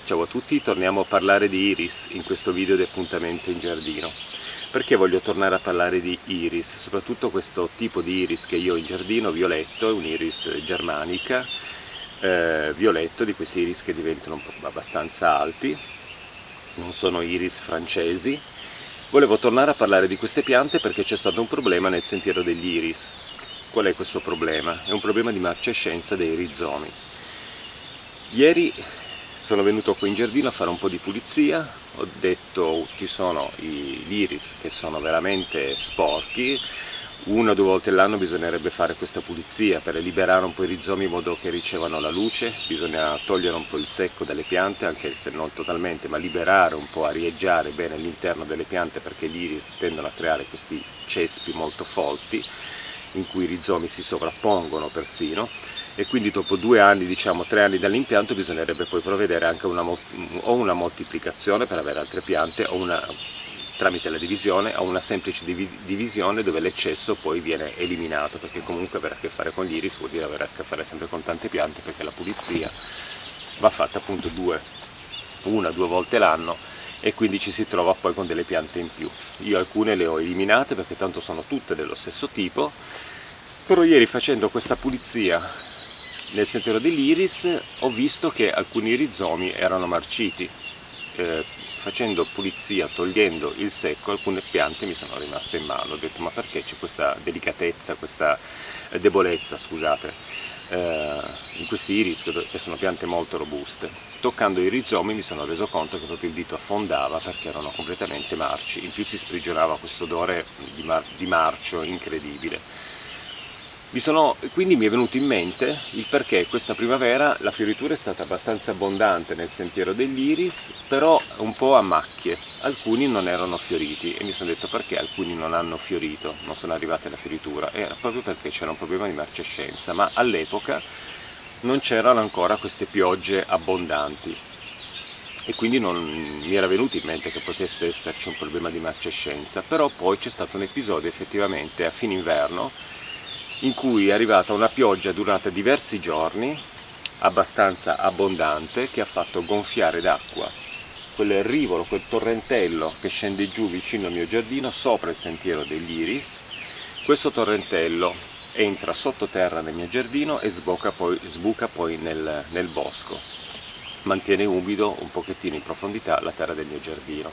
Ciao a tutti, torniamo a parlare di iris in questo video di appuntamento in giardino. Perché voglio tornare a parlare di iris? Soprattutto questo tipo di iris che io ho in giardino, violetto, è un iris germanica, violetto, di questi iris che diventano abbastanza alti, non sono iris francesi. Volevo tornare a parlare di queste piante perché c'è stato un problema nel sentiero degli iris. Qual è questo problema? È un problema di marcescenza dei rizomi. Ieri sono venuto qui in giardino a fare un po' di pulizia, ho detto ci sono gli iris che sono veramente sporchi, una o due volte all'anno bisognerebbe fare questa pulizia per liberare un po' i rizomi in modo che ricevano la luce, bisogna togliere un po' il secco dalle piante, anche se non totalmente, ma liberare un po', arieggiare bene l'interno delle piante perché gli iris tendono a creare questi cespi molto folti in cui i rizomi si sovrappongono persino. E quindi dopo 2 anni, diciamo 3 anni dall'impianto, bisognerebbe poi provvedere anche a una moltiplicazione per avere altre piante, tramite la divisione, o una semplice divisione dove l'eccesso poi viene eliminato, perché comunque avere a che fare con gli iris vuol dire avere a che fare sempre con tante piante, perché la pulizia va fatta appunto 1 o 2 volte l'anno e quindi ci si trova poi con delle piante in più. Io alcune le ho eliminate perché tanto sono tutte dello stesso tipo, però ieri facendo questa pulizia nel sentiero dell'iris ho visto che alcuni rizomi erano marciti. Facendo pulizia, togliendo il secco, alcune piante mi sono rimaste in mano. Ho detto ma perché c'è questa delicatezza, questa debolezza, scusate, in questi iris che sono piante molto robuste. Toccando i rizomi mi sono reso conto che proprio il dito affondava perché erano completamente marci, in più si sprigionava questo odore di marcio incredibile. Quindi mi è venuto in mente il perché questa primavera la fioritura è stata abbastanza abbondante nel sentiero degli iris, però un po' a macchie, alcuni non erano fioriti e mi sono detto perché alcuni non hanno fiorito, non sono arrivate alla fioritura, era proprio perché c'era un problema di marcescenza, ma all'epoca non c'erano ancora queste piogge abbondanti e quindi non mi era venuto in mente che potesse esserci un problema di marcescenza, però poi c'è stato un episodio effettivamente a fine inverno in cui è arrivata una pioggia durata diversi giorni, abbastanza abbondante, che ha fatto gonfiare d'acqua quel rivolo, quel torrentello che scende giù vicino al mio giardino, sopra il sentiero degli iris. Questo torrentello entra sottoterra nel mio giardino e sbuca poi nel bosco. Mantiene umido un pochettino in profondità la terra del mio giardino.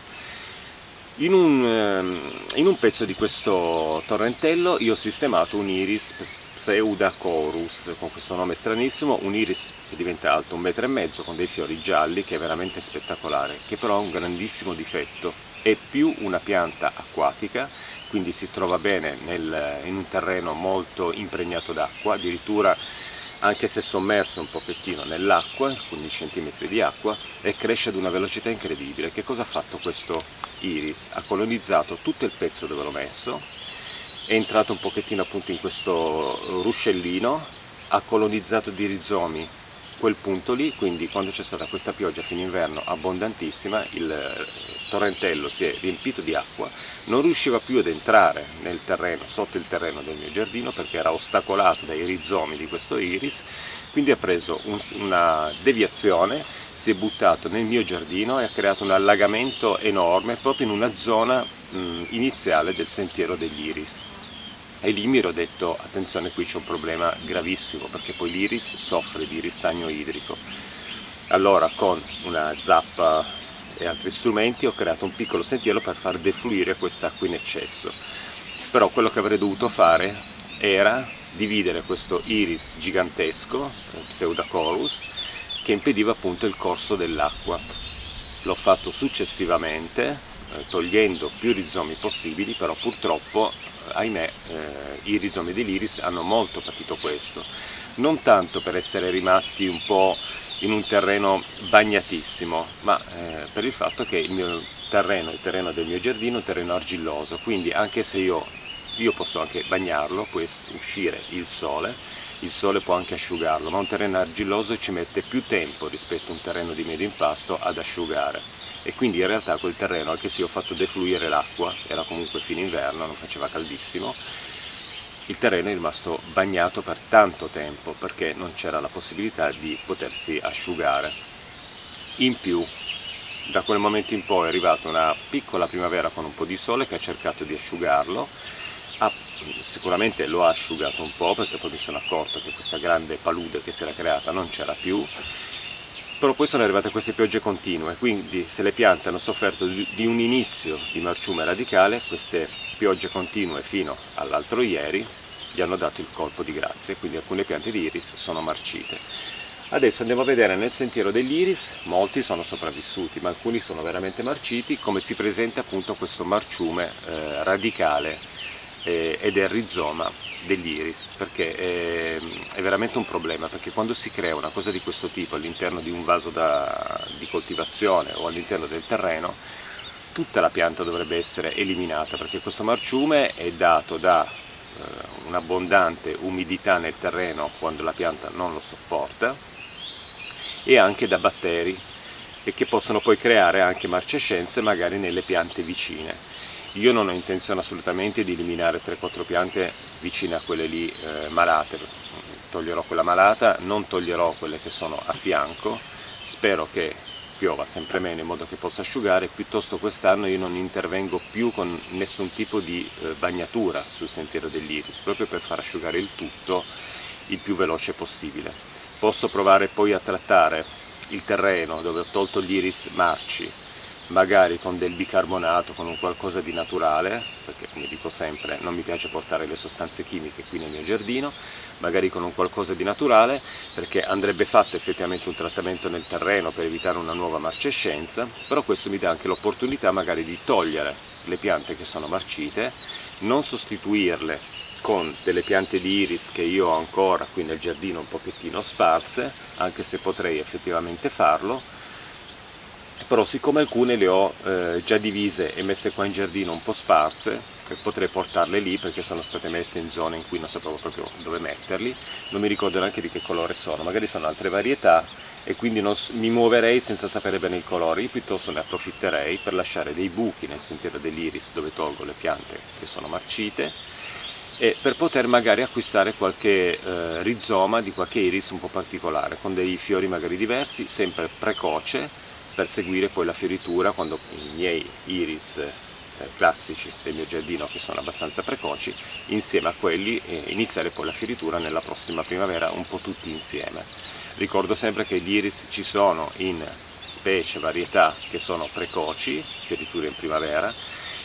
In un pezzo di questo torrentello io ho sistemato un iris Pseudacorus, con questo nome stranissimo, un iris che diventa alto 1,5 metri con dei fiori gialli, che è veramente spettacolare, che però ha un grandissimo difetto, è più una pianta acquatica, quindi si trova bene in un terreno molto impregnato d'acqua, addirittura anche se sommerso un pochettino nell'acqua, 15 cm di acqua, e cresce ad una velocità incredibile. Che cosa ha fatto questo iris? Ha colonizzato tutto il pezzo dove l'ho messo, è entrato un pochettino appunto in questo ruscellino, ha colonizzato di rizomi quel punto lì, quindi quando c'è stata questa pioggia a fine inverno abbondantissima, il torrentello si è riempito di acqua, non riusciva più ad entrare nel terreno, sotto il terreno del mio giardino, perché era ostacolato dai rizomi di questo iris, quindi ha preso una deviazione, si è buttato nel mio giardino e ha creato un allagamento enorme proprio in una zona iniziale del sentiero degli iris. E lì mi ero detto, attenzione, qui c'è un problema gravissimo, perché poi l'iris soffre di ristagno idrico. Allora con una zappa e altri strumenti ho creato un piccolo sentiero per far defluire quest'acqua in eccesso. Però quello che avrei dovuto fare era dividere questo iris gigantesco, Pseudacorus, che impediva appunto il corso dell'acqua. L'ho fatto successivamente, togliendo più rizomi possibili, però purtroppo ahimè i rizomi dell'iris hanno molto patito questo, non tanto per essere rimasti un po' in un terreno bagnatissimo, ma per il fatto che il terreno del mio giardino è un terreno argilloso, quindi anche se io posso anche bagnarlo, può uscire il sole può anche asciugarlo, ma un terreno argilloso ci mette più tempo rispetto a un terreno di medio impasto ad asciugare. E quindi in realtà quel terreno, anche se ho fatto defluire l'acqua, era comunque fine inverno, non faceva caldissimo, il terreno è rimasto bagnato per tanto tempo perché non c'era la possibilità di potersi asciugare. In più, da quel momento in poi è arrivata una piccola primavera con un po' di sole che ha cercato di asciugarlo, sicuramente lo ha asciugato un po', perché poi mi sono accorto che questa grande palude che si era creata non c'era più, però poi sono arrivate queste piogge continue, quindi se le piante hanno sofferto di un inizio di marciume radicale, queste piogge continue fino all'altro ieri gli hanno dato il colpo di grazia, quindi alcune piante di iris sono marcite. Adesso andiamo a vedere nel sentiero degli iris, molti sono sopravvissuti, ma alcuni sono veramente marciti, come si presenta appunto questo marciume radicale ed è il rizoma degli iris, perché è veramente un problema, perché quando si crea una cosa di questo tipo all'interno di un vaso di coltivazione o all'interno del terreno, tutta la pianta dovrebbe essere eliminata, perché questo marciume è dato da un'abbondante umidità nel terreno quando la pianta non lo sopporta, e anche da batteri, e che possono poi creare anche marcescenze magari nelle piante vicine. Io non ho intenzione assolutamente di eliminare 3-4 piante vicine a quelle lì malate, toglierò quella malata, non toglierò quelle che sono a fianco, spero che piova sempre meno in modo che possa asciugare, piuttosto quest'anno io non intervengo più con nessun tipo di bagnatura sul sentiero dell'iris, proprio per far asciugare il tutto il più veloce possibile. Posso provare poi a trattare il terreno dove ho tolto gli iris marci, magari con del bicarbonato, con un qualcosa di naturale, perché come dico sempre non mi piace portare le sostanze chimiche qui nel mio giardino, magari con un qualcosa di naturale, perché andrebbe fatto effettivamente un trattamento nel terreno per evitare una nuova marcescenza, però questo mi dà anche l'opportunità magari di togliere le piante che sono marcite, non sostituirle con delle piante di iris che io ho ancora qui nel giardino un pochettino sparse, anche se potrei effettivamente farlo, però siccome alcune le ho già divise e messe qua in giardino un po' sparse, potrei portarle lì perché sono state messe in zone in cui non sapevo proprio dove metterli, non mi ricordo neanche di che colore sono, magari sono altre varietà e quindi non mi muoverei senza sapere bene il colore, io piuttosto ne approfitterei per lasciare dei buchi nel sentiero dell'iris dove tolgo le piante che sono marcite, e per poter magari acquistare qualche rizoma di qualche iris un po' particolare, con dei fiori magari diversi, sempre precoce, per seguire poi la fioritura quando i miei iris classici del mio giardino, che sono abbastanza precoci, insieme a quelli iniziare poi la fioritura nella prossima primavera un po' tutti insieme. Ricordo sempre che gli iris ci sono in specie, varietà che sono precoci, fioriture in primavera,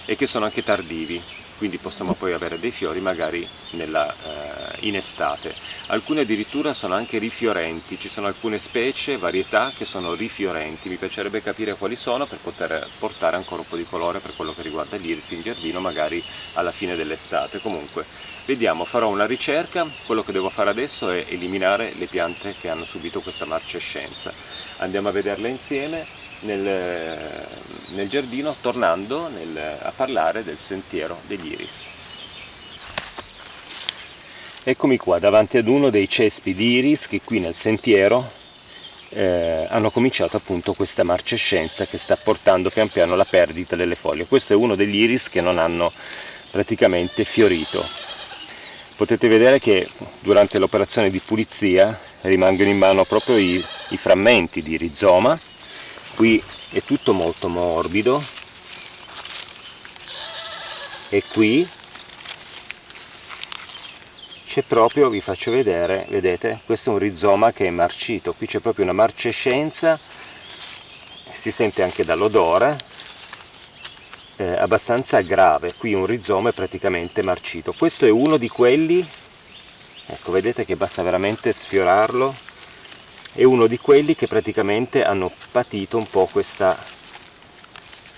e che sono anche tardivi, quindi possiamo poi avere dei fiori magari in estate. Alcune addirittura sono anche rifiorenti, ci sono alcune specie, varietà che sono rifiorenti, mi piacerebbe capire quali sono per poter portare ancora un po' di colore per quello che riguarda l'iris in giardino, magari alla fine dell'estate. Comunque, vediamo, farò una ricerca, quello che devo fare adesso è eliminare le piante che hanno subito questa marcescenza. Andiamo a vederle insieme nel giardino, tornando a parlare del sentiero degli iris. Eccomi qua davanti ad uno dei cespi di iris che qui nel sentiero hanno cominciato appunto questa marcescenza che sta portando pian piano alla perdita delle foglie. Questo è uno degli iris che non hanno praticamente fiorito. Potete vedere che durante l'operazione di pulizia rimangono in mano proprio i frammenti di rizoma. Qui è tutto molto morbido e qui c'è proprio, vi faccio vedere, vedete, questo è un rizoma che è marcito, qui c'è proprio una marcescenza, si sente anche dall'odore, abbastanza grave. Qui un rizoma è praticamente marcito. Questo è uno di quelli, ecco, vedete che basta veramente sfiorarlo, è uno di quelli che praticamente hanno patito un po' questa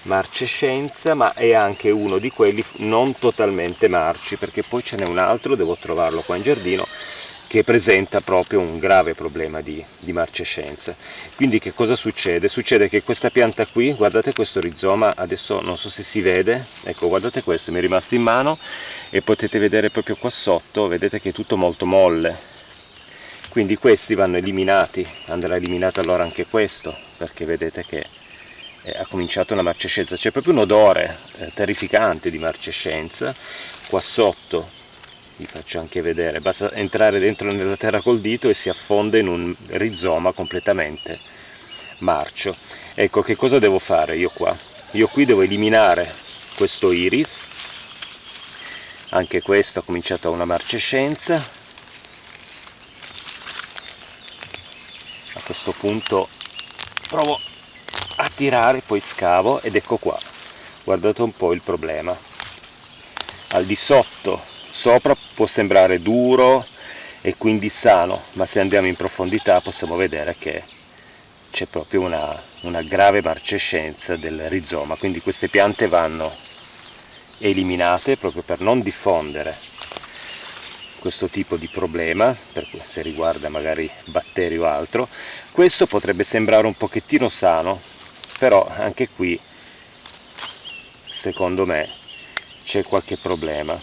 marcescenza, ma è anche uno di quelli non totalmente marci, perché poi ce n'è un altro, devo trovarlo qua in giardino, che presenta proprio un grave problema di marcescenza. Quindi che cosa succede? Succede che questa pianta qui, guardate questo rizoma, adesso non so se si vede, ecco, guardate questo, mi è rimasto in mano e potete vedere proprio qua sotto, vedete che è tutto molto molle, quindi questi vanno eliminati, andrà eliminato allora anche questo, perché vedete che ha cominciato una marcescenza, c'è proprio un odore terrificante di marcescenza. Qua sotto vi faccio anche vedere, basta entrare dentro nella terra col dito e si affonda in un rizoma completamente marcio. Ecco, che cosa devo fare io qua? Io qui devo eliminare questo iris, anche questo ha cominciato a una marcescenza. A questo punto provo a tirare, poi scavo ed ecco qua, guardate un po' il problema. Al di sotto, sopra può sembrare duro e quindi sano, ma se andiamo in profondità possiamo vedere che c'è proprio una grave marcescenza del rizoma, quindi queste piante vanno eliminate proprio per non diffondere questo tipo di problema, se riguarda magari batteri o altro. Questo potrebbe sembrare un pochettino sano, però anche qui secondo me c'è qualche problema.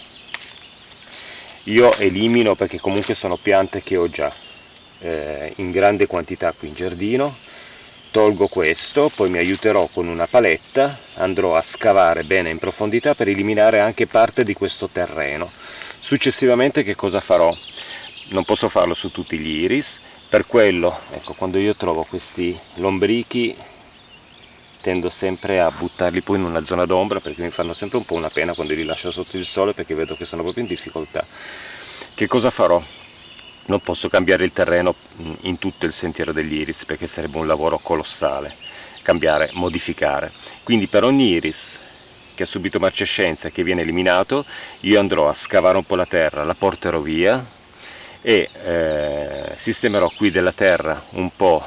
Io elimino perché comunque sono piante che ho già in grande quantità qui in giardino. Tolgo questo, poi mi aiuterò con una paletta, andrò a scavare bene in profondità per eliminare anche parte di questo terreno. Successivamente che cosa farò? Non posso farlo su tutti gli iris, per quello, ecco, quando io trovo questi lombrichi tendo sempre a buttarli poi in una zona d'ombra, perché mi fanno sempre un po' una pena quando li lascio sotto il sole, perché vedo che sono proprio in difficoltà. Che cosa farò? Non posso cambiare il terreno in tutto il sentiero degli iris, perché sarebbe un lavoro colossale, cambiare, modificare. Quindi per ogni iris che ha subito marcescenza e che viene eliminato, io andrò a scavare un po' la terra, la porterò via e sistemerò qui della terra un po'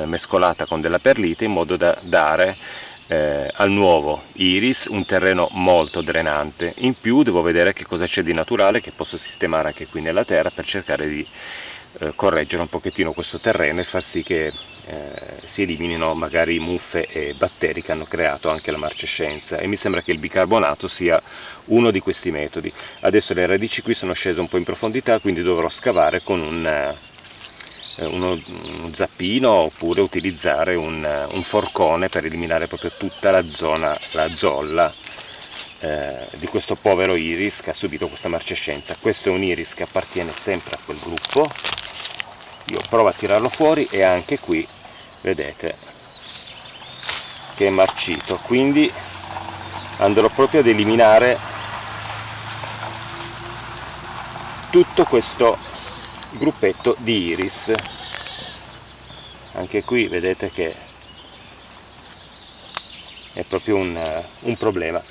mescolata con della perlite, in modo da dare al nuovo iris un terreno molto drenante. In più devo vedere che cosa c'è di naturale che posso sistemare anche qui nella terra per cercare di correggere un pochettino questo terreno e far sì che si eliminino magari muffe e batteri che hanno creato anche la marcescenza, e mi sembra che il bicarbonato sia uno di questi metodi. Adesso le radici qui sono scese un po' in profondità, quindi dovrò scavare con uno zappino oppure utilizzare un forcone per eliminare proprio tutta la zona, la zolla di questo povero iris che ha subito questa marcescenza. Questo è un iris che appartiene sempre a quel gruppo. Io provo a tirarlo fuori e anche qui vedete che è marcito, quindi andrò proprio ad eliminare tutto questo gruppetto di iris. Anche qui vedete che è proprio un problema.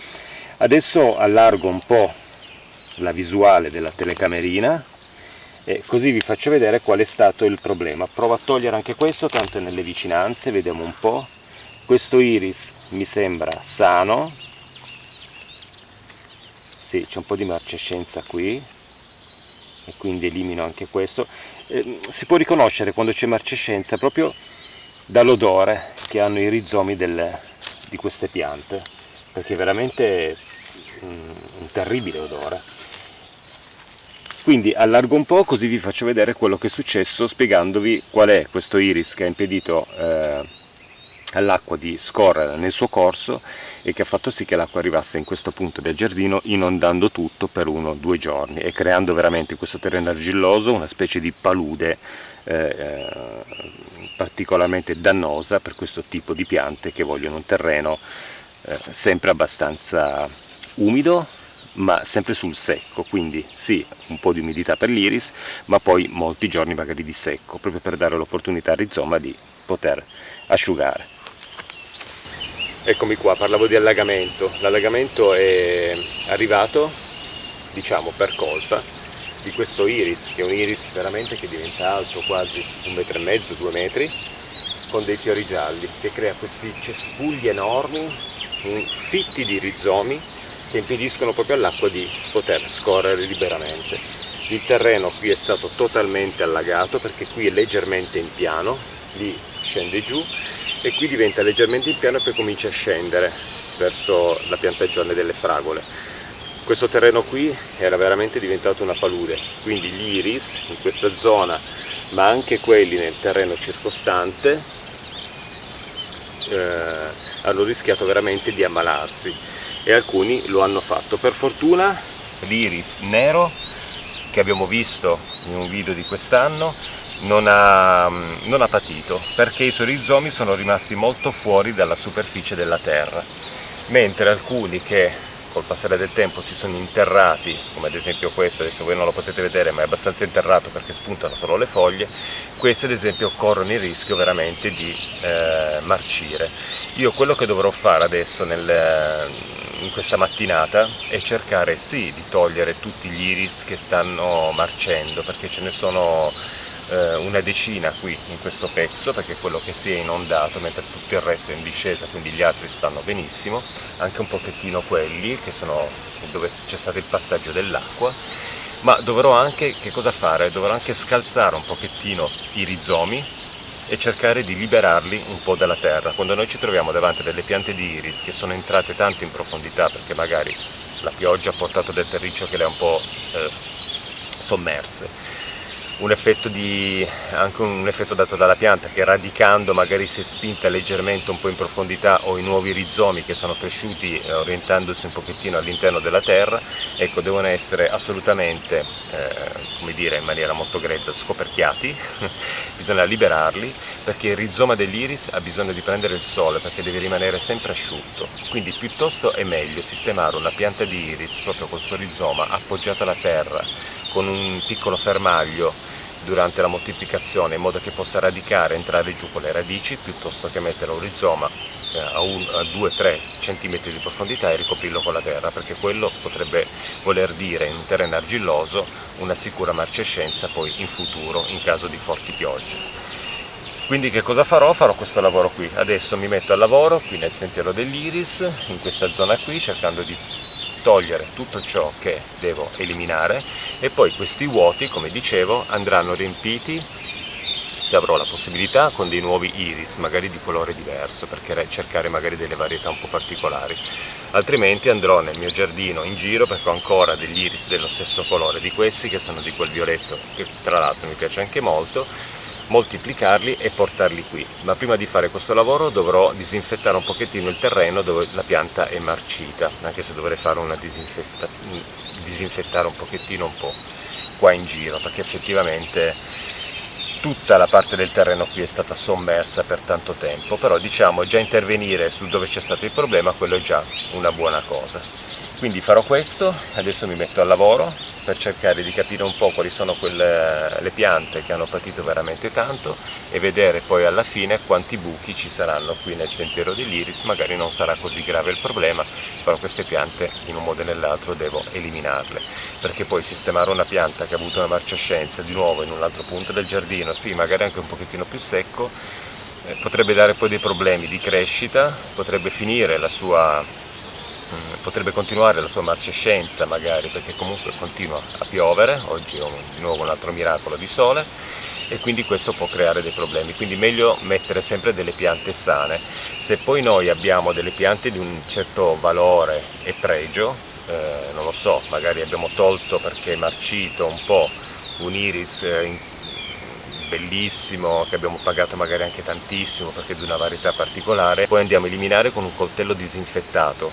Adesso allargo un po' la visuale della telecamerina e così vi faccio vedere qual è stato il problema. Provo a togliere anche questo, tanto è nelle vicinanze, vediamo un po'. Questo iris mi sembra sano, sì, c'è un po' di marcescenza qui e quindi elimino anche questo. Si può riconoscere quando c'è marcescenza proprio dall'odore che hanno i rizomi di queste piante, perché è veramente un terribile odore. Quindi allargo un po', così vi faccio vedere quello che è successo, spiegandovi qual è questo iris che ha impedito all'acqua di scorrere nel suo corso e che ha fatto sì che l'acqua arrivasse in questo punto del giardino, inondando tutto per 1 o 2 giorni e creando veramente questo terreno argilloso, una specie di palude particolarmente dannosa per questo tipo di piante che vogliono un terreno sempre abbastanza umido, ma sempre sul secco, quindi sì, un po' di umidità per l'iris, ma poi molti giorni magari di secco, proprio per dare l'opportunità al rizoma di poter asciugare. Eccomi qua, parlavo di allagamento. L'allagamento è arrivato, diciamo, per colpa di questo iris, che è un iris veramente che diventa alto quasi 1,5 metri, 2 metri, con dei fiori gialli, che crea questi cespugli enormi, fitti di rizomi, che impediscono proprio all'acqua di poter scorrere liberamente. Il terreno qui è stato totalmente allagato, perché qui è leggermente in piano, lì scende giù, e qui diventa leggermente in piano e poi comincia a scendere verso la piantagione delle fragole. Questo terreno qui era veramente diventato una palude, quindi gli iris in questa zona, ma anche quelli nel terreno circostante, hanno rischiato veramente di ammalarsi, e alcuni lo hanno fatto. Per fortuna l'iris nero che abbiamo visto in un video di quest'anno non ha patito, perché i suoi rizomi sono rimasti molto fuori dalla superficie della terra, mentre alcuni che col passare del tempo si sono interrati, come ad esempio questo, adesso voi non lo potete vedere ma è abbastanza interrato perché spuntano solo le foglie, questi ad esempio corrono il rischio veramente di marcire. Io quello che dovrò fare adesso in questa mattinata è cercare sì di togliere tutti gli iris che stanno marcendo, perché ce ne sono una decina qui in questo pezzo, perché è quello che si è inondato, mentre tutto il resto è in discesa, quindi gli altri stanno benissimo, anche un pochettino quelli che sono dove c'è stato il passaggio dell'acqua. Ma dovrò anche, che cosa fare? Dovrò anche scalzare un pochettino i rizomi e cercare di liberarli un po' dalla terra. Quando noi ci troviamo davanti a delle piante di iris che sono entrate tanto in profondità, perché magari la pioggia ha portato del terriccio che le ha un po' sommerse, anche un effetto dato dalla pianta che radicando magari si è spinta leggermente un po' in profondità, o i nuovi rizomi che sono cresciuti orientandosi un pochettino all'interno della terra, ecco, devono essere assolutamente, come dire in maniera molto grezza, scoperchiati, bisogna liberarli, perché il rizoma dell'iris ha bisogno di prendere il sole, perché deve rimanere sempre asciutto, quindi piuttosto è meglio sistemare una pianta di iris proprio col suo rizoma appoggiata alla terra, con un piccolo fermaglio durante la moltiplicazione, in modo che possa radicare, entrare giù con le radici, piuttosto che mettere un rizoma a 2-3 cm di profondità e ricoprirlo con la terra, perché quello potrebbe voler dire, in un terreno argilloso, una sicura marcescenza poi in futuro in caso di forti piogge. Quindi che cosa farò? Farò questo lavoro qui. Adesso mi metto al lavoro qui nel sentiero dell'iris, in questa zona qui, cercando di togliere tutto ciò che devo eliminare, e poi questi vuoti, come dicevo, andranno riempiti, se avrò la possibilità, con dei nuovi iris, magari di colore diverso, perché cercare magari delle varietà un po' particolari. Altrimenti andrò nel mio giardino in giro, perché ho ancora degli iris dello stesso colore di questi, che sono di quel violetto che tra l'altro mi piace anche molto, moltiplicarli e portarli qui. Ma prima di fare questo lavoro dovrò disinfettare un pochettino il terreno dove la pianta è marcita, anche se dovrei fare una disinfettare un pochettino qua in giro, perché effettivamente tutta la parte del terreno qui è stata sommersa per tanto tempo, però diciamo già intervenire su dove c'è stato il problema, quello è già una buona cosa. Quindi farò questo, adesso mi metto al lavoro per cercare di capire un po' quali sono le piante che hanno patito veramente tanto, e vedere poi alla fine quanti buchi ci saranno qui nel sentiero dell'iris. Magari non sarà così grave il problema, però queste piante in un modo o nell'altro devo eliminarle, perché poi sistemare una pianta che ha avuto una marcescenza di nuovo in un altro punto del giardino, sì, magari anche un pochettino più secco, potrebbe dare poi dei problemi di crescita, potrebbe continuare la sua marcescenza magari, perché comunque continua a piovere, oggi ho di nuovo un altro miracolo di sole, e quindi questo può creare dei problemi, quindi meglio mettere sempre delle piante sane. Se poi noi abbiamo delle piante di un certo valore e pregio, non lo so, magari abbiamo tolto perché è marcito un po' un iris bellissimo, che abbiamo pagato magari anche tantissimo perché è di una varietà particolare, poi andiamo a eliminare con un coltello disinfettato,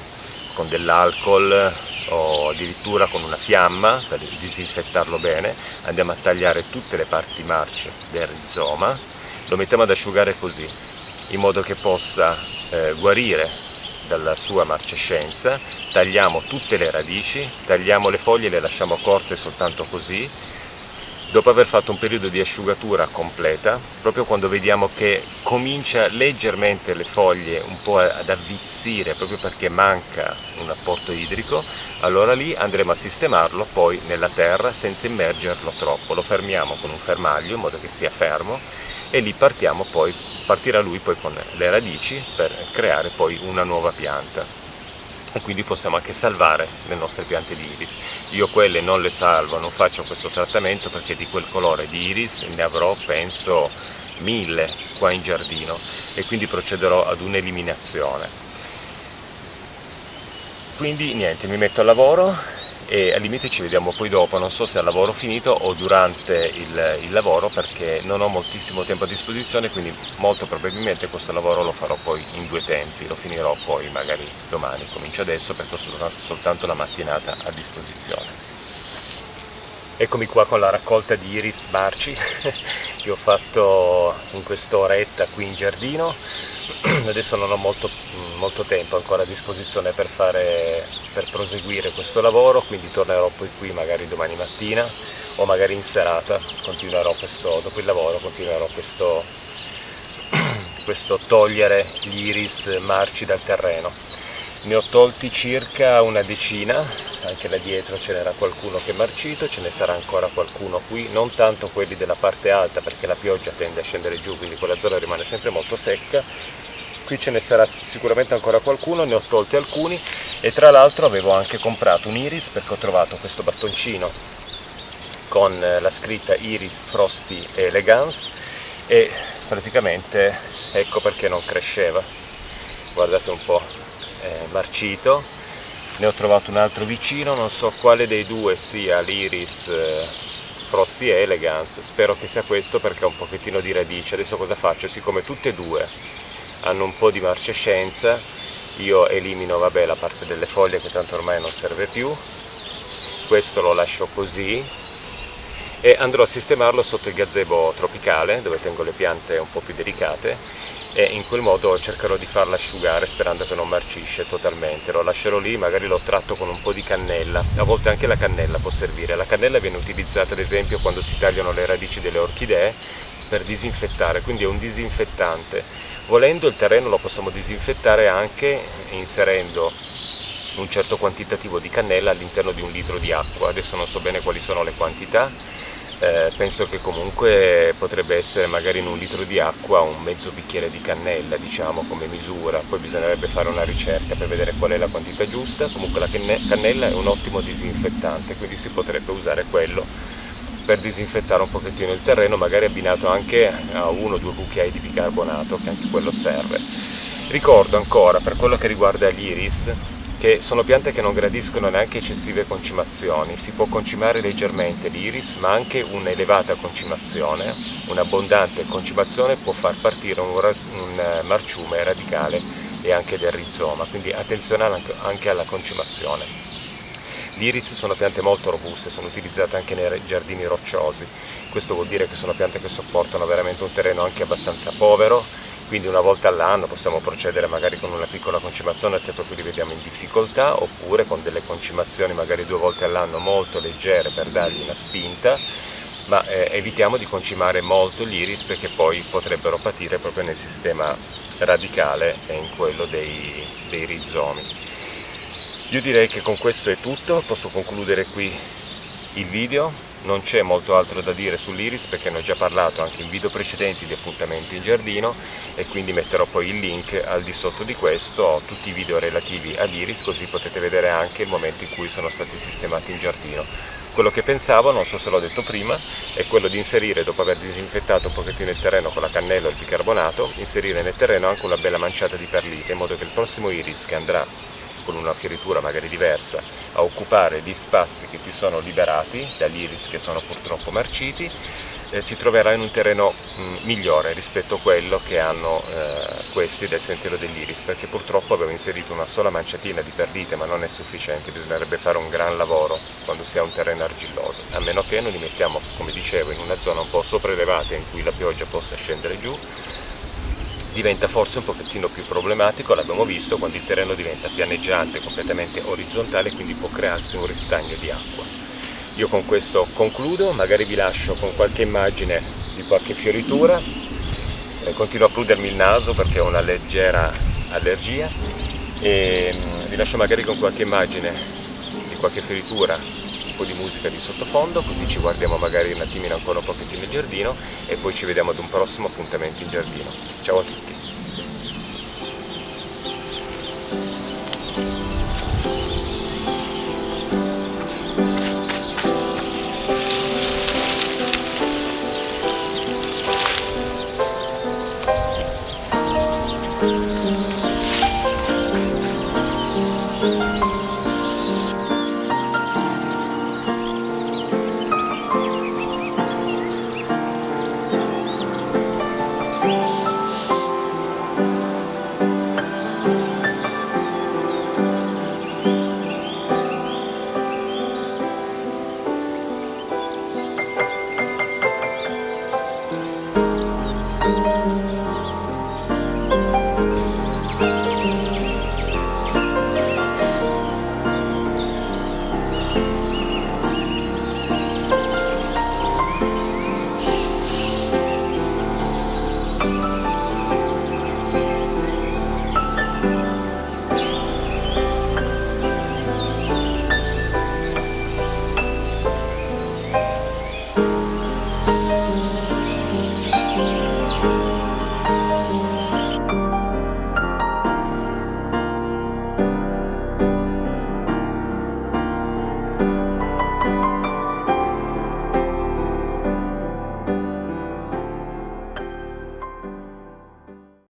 con dell'alcol o addirittura con una fiamma per disinfettarlo bene. Andiamo a tagliare tutte le parti marce del rizoma, lo mettiamo ad asciugare così, in modo che possa guarire dalla sua marcescenza. Tagliamo tutte le radici, tagliamo le foglie e le lasciamo corte soltanto così. Dopo aver fatto un periodo di asciugatura completa, proprio quando vediamo che comincia leggermente le foglie un po' ad avvizzire, proprio perché manca un apporto idrico, allora lì andremo a sistemarlo poi nella terra senza immergerlo troppo. Lo fermiamo con un fermaglio in modo che stia fermo, e lì partirà lui poi con le radici per creare poi una nuova pianta. E quindi possiamo anche salvare le nostre piante di iris. Io quelle non le salvo, non faccio questo trattamento, perché di quel colore di iris ne avrò penso 1000 qua in giardino, e quindi procederò ad un'eliminazione. Quindi niente, mi metto al lavoro e al limite ci vediamo poi dopo, non so se al lavoro finito o durante il lavoro, perché non ho moltissimo tempo a disposizione, quindi molto probabilmente questo lavoro lo farò poi in 2 tempi, lo finirò poi magari domani. Comincio adesso perché ho soltanto la mattinata a disposizione. Eccomi qua con la raccolta di iris marci che ho fatto in quest'oretta qui in giardino. Adesso non ho molto tempo ancora a disposizione per proseguire questo lavoro, quindi tornerò poi qui magari domani mattina o magari in serata, dopo il lavoro continuerò questo togliere gli iris marci dal terreno. Ne ho tolti circa una decina, anche là dietro ce n'era qualcuno che è marcito, ce ne sarà ancora qualcuno qui, non tanto quelli della parte alta perché la pioggia tende a scendere giù, quindi quella zona rimane sempre molto secca. Qui ce ne sarà sicuramente ancora qualcuno, ne ho tolti alcuni e tra l'altro avevo anche comprato un iris perché ho trovato questo bastoncino con la scritta Iris Frosty Elegance e praticamente ecco perché non cresceva. Guardate un po', è marcito. Ne ho trovato un altro vicino, non so quale dei due sia l'Iris Frosty Elegance, spero che sia questo perché ha un pochettino di radice. Adesso cosa faccio? Siccome tutte e due hanno un po' di marcescenza, io elimino la parte delle foglie che tanto ormai non serve più, questo lo lascio così e andrò a sistemarlo sotto il gazebo tropicale dove tengo le piante un po' più delicate e in quel modo cercherò di farla asciugare sperando che non marcisce totalmente. Lo lascerò lì, magari lo tratto con un po' di cannella, a volte anche la cannella può servire. La cannella viene utilizzata ad esempio quando si tagliano le radici delle orchidee per disinfettare, quindi è un disinfettante. Volendo il terreno lo possiamo disinfettare anche inserendo un certo quantitativo di cannella all'interno di 1 litro di acqua. Adesso non so bene quali sono le quantità, penso che comunque potrebbe essere magari in 1 litro di acqua un mezzo bicchiere di cannella, diciamo, come misura. Poi bisognerebbe fare una ricerca per vedere qual è la quantità giusta. Comunque la cannella è un ottimo disinfettante, quindi si potrebbe usare quello per disinfettare un pochettino il terreno, magari abbinato anche a 1 o 2 cucchiai di bicarbonato, che anche quello serve. Ricordo ancora, per quello che riguarda gli iris, che sono piante che non gradiscono neanche eccessive concimazioni. Si può concimare leggermente l'iris, ma anche un'elevata concimazione, un'abbondante concimazione può far partire un marciume radicale e anche del rizoma, quindi attenzione anche alla concimazione. Gli iris sono piante molto robuste, sono utilizzate anche nei giardini rocciosi, questo vuol dire che sono piante che sopportano veramente un terreno anche abbastanza povero, quindi una volta all'anno possiamo procedere magari con una piccola concimazione se proprio li vediamo in difficoltà, oppure con delle concimazioni magari 2 volte all'anno molto leggere per dargli una spinta, ma evitiamo di concimare molto gli iris perché poi potrebbero patire proprio nel sistema radicale e in quello dei rizomi. Io direi che con questo è tutto, posso concludere qui il video, non c'è molto altro da dire sull'iris perché ne ho già parlato anche in video precedenti di appuntamenti in giardino e quindi metterò poi il link al di sotto di questo, ho tutti i video relativi all'iris così potete vedere anche il momento in cui sono stati sistemati in giardino. Quello che pensavo, non so se l'ho detto prima, è quello di inserire, dopo aver disinfettato un pochettino il terreno con la cannella o il bicarbonato, inserire nel terreno anche una bella manciata di perlite in modo che il prossimo iris che andrà con una fioritura magari diversa a occupare gli spazi che si sono liberati dagli iris che sono purtroppo marciti, si troverà in un terreno migliore rispetto a quello che hanno questi del sentiero dell'iris, perché purtroppo avevo inserito una sola manciatina di perlite, ma non è sufficiente, bisognerebbe fare un gran lavoro quando si ha un terreno argilloso, a meno che non li mettiamo, come dicevo, in una zona un po' sopraelevata in cui la pioggia possa scendere giù. Diventa forse un pochettino più problematico, l'abbiamo visto, quando il terreno diventa pianeggiante, completamente orizzontale, quindi può crearsi un ristagno di acqua. Io con questo concludo, magari vi lascio con qualche immagine di qualche fioritura, continuo a prudermi il naso perché ho una leggera allergia e vi lascio magari con qualche immagine di qualche fioritura, un po' di musica di sottofondo, così ci guardiamo magari un attimino ancora un pochettino il giardino e poi ci vediamo ad un prossimo appuntamento in giardino. Ciao a tutti!